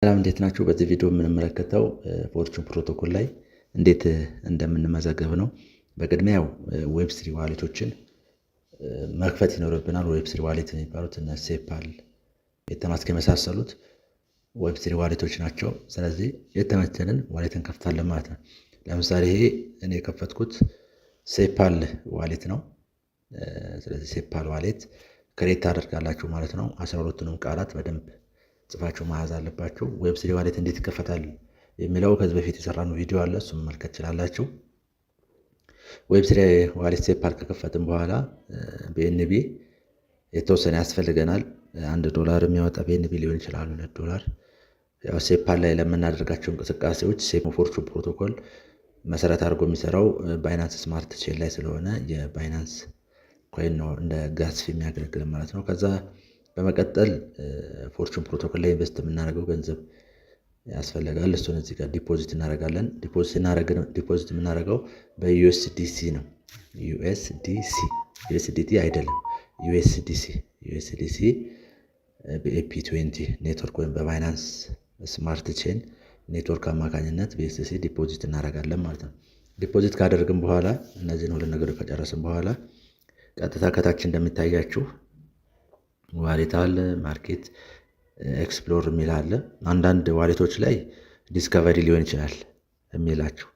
ሰላም እንዴት ናችሁ? በዚህ ቪዲዮ የምንመለከተው ፎርቹን ፕሮቶኮል ላይ እንዴት እንደምንመዘገብ ነው። በቅድሚያ ያው ዌብ3 ዋሌቶችን መክፈት ይኖርብናል። ዌብ3 ዋሌት የሚባሉት እነ ሴፓል፣ ሜታማስክ የመሳሰሉት ዌብ3 ዋሌቶች ናቸው። ስለዚህ የተመቸንን ዋሌት እንከፍታለን ማለት ነው። ለምሳሌ ይሄ እኔ የከፈትኩት ሴፓል ዋሌት ነው። ስለዚህ ሴፓል ዋሌት ክሬት ታደርጋላችሁ ማለት ነው። 12ቱንም ቃላት በደንብ ጽፋችሁ መያዝ አለባችሁ። ዌብ3 ዋሌት እንዴት ይከፈታል የሚለው ከዚህ በፊት የሰራነው ቪዲዮ አለ፣ እሱን መመልከት ትችላላችሁ። ዌብ3 ዋሌት ሴፓል ከከፈትን በኋላ BNB የተወሰነ ያስፈልገናል። $1 የሚያወጣ BNB ሊሆን ይችላል፣ $2። ያው ሴፓል ላይ ለምናደርጋቸው እንቅስቃሴዎች ፎርቹን ፕሮቶኮል መሰረት አድርጎ የሚሰራው ባይናንስ ስማርት ቼን ላይ ስለሆነ የባይናንስ ኮይን ነው እንደ ጋስፊ የሚያገለግል ማለት ነው። ከዛ በመቀጠል ፎርቹን ፕሮቶኮል ላይ ኢንቨስት የምናደርገው ገንዘብ ያስፈልጋል። እሱን እዚህ ጋር ዲፖዚት እናደርጋለን። ዲፖዚት የምናደርገው በዩኤስዲሲ ነው። ዩኤስዲቲ አይደለም፣ ዩኤስዲሲ በኤፒ20 ኔትወርክ ወይም በባይናንስ ስማርት ቼን ኔትወርክ አማካኝነት በዩኤስዲሲ ዲፖዚት እናደርጋለን ማለት ነው። ዲፖዚት ካደረግን በኋላ እነዚህን ሁሉ ነገሮች ከጨረስን በኋላ ቀጥታ ከታች እንደሚታያችሁ ዋሌት አለ፣ ማርኬት ኤክስፕሎር የሚል አለ። አንዳንድ ዋሌቶች ላይ ዲስከቨሪ ሊሆን ይችላል የሚላችሁ፣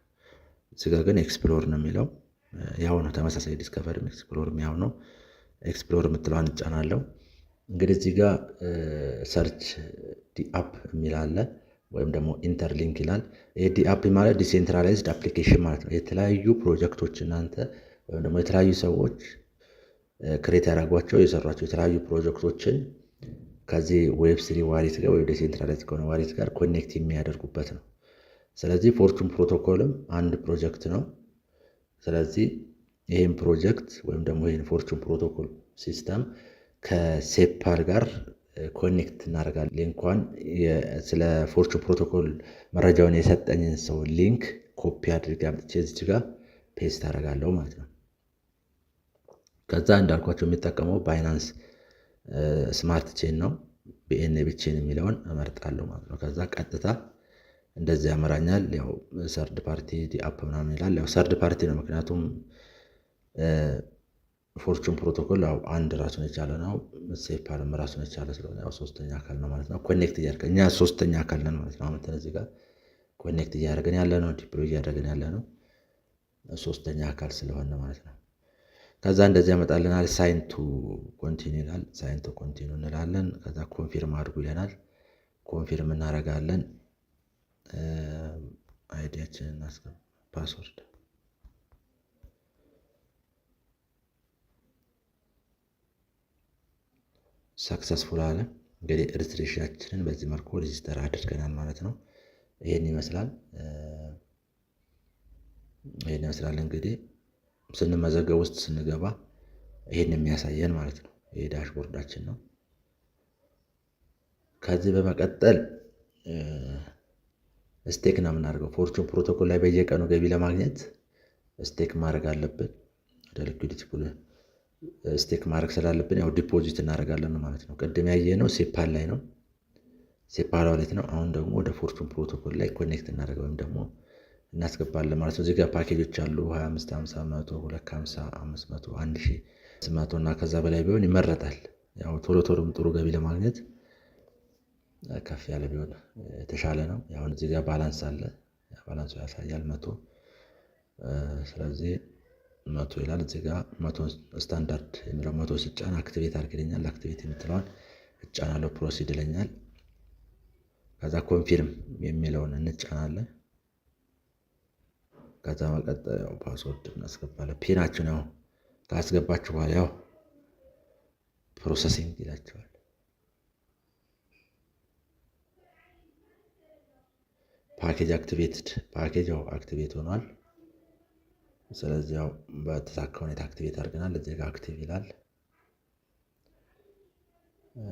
እዚህ ጋር ግን ኤክስፕሎር ነው የሚለው። ያው ነው ተመሳሳይ፣ ዲስከቨሪ ኤክስፕሎር ያው ነው። ኤክስፕሎር የምትለዋን እጫናለሁ። እንግዲህ እዚህ ጋር ሰርች ዲአፕ የሚል አለ ወይም ደግሞ ኢንተርሊንክ ይላል። ይሄ ዲአፕ ማለት ዲሴንትራላይዝድ አፕሊኬሽን ማለት ነው። የተለያዩ ፕሮጀክቶች እናንተ ወይም ደግሞ የተለያዩ ሰዎች ክሬት ያደረጓቸው የሰሯቸው የተለያዩ ፕሮጀክቶችን ከዚህ ዌብ3 ዋሌት ጋር ወይ ዲሴንትራላይዝድ ከሆነ ዋሌት ጋር ኮኔክት የሚያደርጉበት ነው። ስለዚህ ፎርቹን ፕሮቶኮልም አንድ ፕሮጀክት ነው። ስለዚህ ይህን ፕሮጀክት ወይም ደግሞ ይህን ፎርቹን ፕሮቶኮል ሲስተም ከሴፓል ጋር ኮኔክት እናደርጋለን። ሊንኳን ስለ ፎርቹን ፕሮቶኮል መረጃውን የሰጠኝን ሰው ሊንክ ኮፒ አድርጌ አምጥቼ እዚህ ጋር ፔስት አደርጋለሁ ማለት ነው። ከዛ እንዳልኳቸው የሚጠቀመው ባይናንስ ስማርት ቼን ነው። BNB ቼን የሚለውን እመርጣለሁ ማለት ነው። ከዛ ቀጥታ እንደዚህ ያመራኛል። ያው ሰርድ ፓርቲ ዲአፕ ምናምን ይላል። ያው ሰርድ ፓርቲ ነው፣ ምክንያቱም ፎርቹን ፕሮቶኮል ያው አንድ ራሱን የቻለ ነው። ሴፓልም ራሱን የቻለ ስለሆነ ያው ሶስተኛ አካል ነው ማለት ነው። ኮኔክት እያደረገን እኛ ሶስተኛ አካል ነን ማለት ነው። አሁን እዚህ ጋር ኮኔክት እያደረገን ያለ ነው፣ ዲፕሎይ እያደረገን ያለ ነው፣ ሶስተኛ አካል ስለሆነ ማለት ነው። ከዛ እንደዚህ ያመጣልናል። ሳይን ቱ ኮንቲኒው ይላል። ሳይን ቱ ኮንቲኒው እንላለን። ከዛ ኮንፊርም አድርጉ ይለናል። ኮንፊርም እናደርጋለን። አይዲያችንን እናስገባ፣ ፓስወርድ ሰክሰስፉል አለ። እንግዲህ ሬጅስትሬሽናችንን በዚህ መልኩ ሬጂስተር አድርገናል ማለት ነው። ይሄን ይመስላል እንግዲህ ስንመዘገብ ውስጥ ስንገባ ይሄን የሚያሳየን ማለት ነው። ይሄ ዳሽቦርዳችን ነው። ከዚህ በመቀጠል ስቴክ ነው የምናደርገው። ፎርቹን ፕሮቶኮል ላይ በየቀኑ ገቢ ለማግኘት ስቴክ ማድረግ አለብን። ወደ ሊኩዊዲቲ ፑል ስቴክ ማድረግ ስላለብን ያው ዲፖዚት እናደርጋለን ማለት ነው። ቅድም ያየነው ሴፓል ላይ ነው፣ ሴፓል ዋሌት ነው። አሁን ደግሞ ወደ ፎርቹን ፕሮቶኮል ላይ ኮኔክት እናደርገው ወይም ደግሞ እናስገባለን ማለት ነው። እዚህ ጋር ፓኬጆች አሉ 25፣ 50፣ 100፣ 250፣ 500፣ 1000 እና ከዛ በላይ ቢሆን ይመረጣል። ያው ቶሎ ጥሩ ገቢ ለማግኘት ከፍ ያለ ቢሆን የተሻለ ነው። ያው እዚህ ጋር ባላንስ አለ፣ ባላንሱ ያሳያል 100። ስለዚህ 100 ይላል። እዚህ ጋር 100 ስታንዳርድ የሚለው 100 ስጫን አክቲቬት አድርግልኛል። አክቲቬት የምትለዋን እጫናለሁ፣ ፕሮሲድ ይለኛል። ከዛ ኮንፊርም የሚለውን እንጫናለን። ከዛ መቀጠል ያው ፓስወርድ እናስገባለን። ፒናችን ያው ካስገባችሁ በኋላ ያው ፕሮሰሲንግ ይላችኋል። ፓኬጅ አክቲቬትድ፣ ፓኬጅ ያው አክቲቬት ሆኗል። ስለዚህ ያው በተሳካ ሁኔታ አክቲቬት አድርገናል። እዚህ ጋር አክቲቭ ይላል።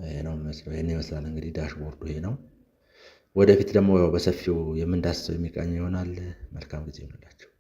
ይሄ ነው የሚመስለው። ይሄን ይመስላል እንግዲህ ዳሽቦርዱ ይሄ ነው። ወደፊት ደግሞ ያው በሰፊው የምንዳስሰው የሚቃኝ ይሆናል። መልካም ጊዜ ይሁንላችሁ።